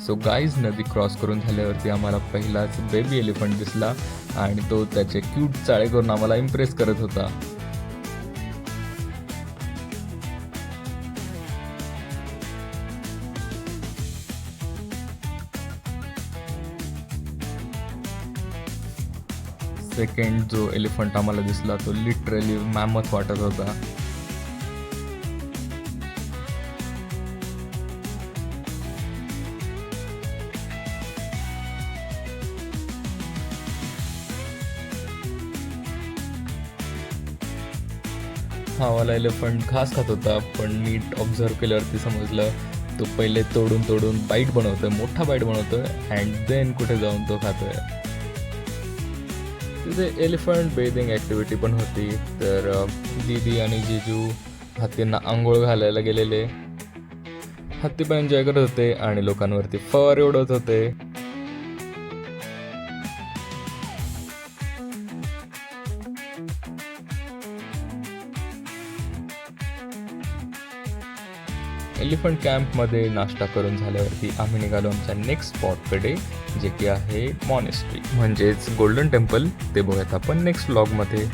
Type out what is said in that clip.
So guys, नदी cross करून झाल्यावरती आम्हाला पहिलाच बेबी एलिफंट दिसला आणि तो त्याचे क्यूट चाळे करून आम्हाला इम्प्रेस करत होता. सेकंड जो एलिफंट आम्हाला दिसला तो लिटरली मॅमथ वाटत होता. हा वाला एलिफंट घास खात होता, पण नीट ऑब्झर्व केल्यावरती समजलं तो पहिले तोडून तोडून बाईट बनवतोय, मोठा बाईट बनवतोय अँड देन कुठे जाऊन तो खातोय. तिथे एलिफंट बेदिंग ॲक्टिव्हिटी पण होती. तर दीदी आणि जीजू हत्तींना आंघोळ घालायला गेलेले. हत्ती पण एन्जॉय करत होते आणि लोकांवरती फवारे उडवत होते. एलिफंट कॅम्पमध्ये नाश्ता करून झाल्यावरती आम्ही निघालो आमच्या नेक्स्ट स्पॉटकडे, जे की आहे मॉनेस्ट्री म्हणजेच गोल्डन टेम्पल. ते बघूयात आपण नेक्स्ट व्लॉगमध्ये.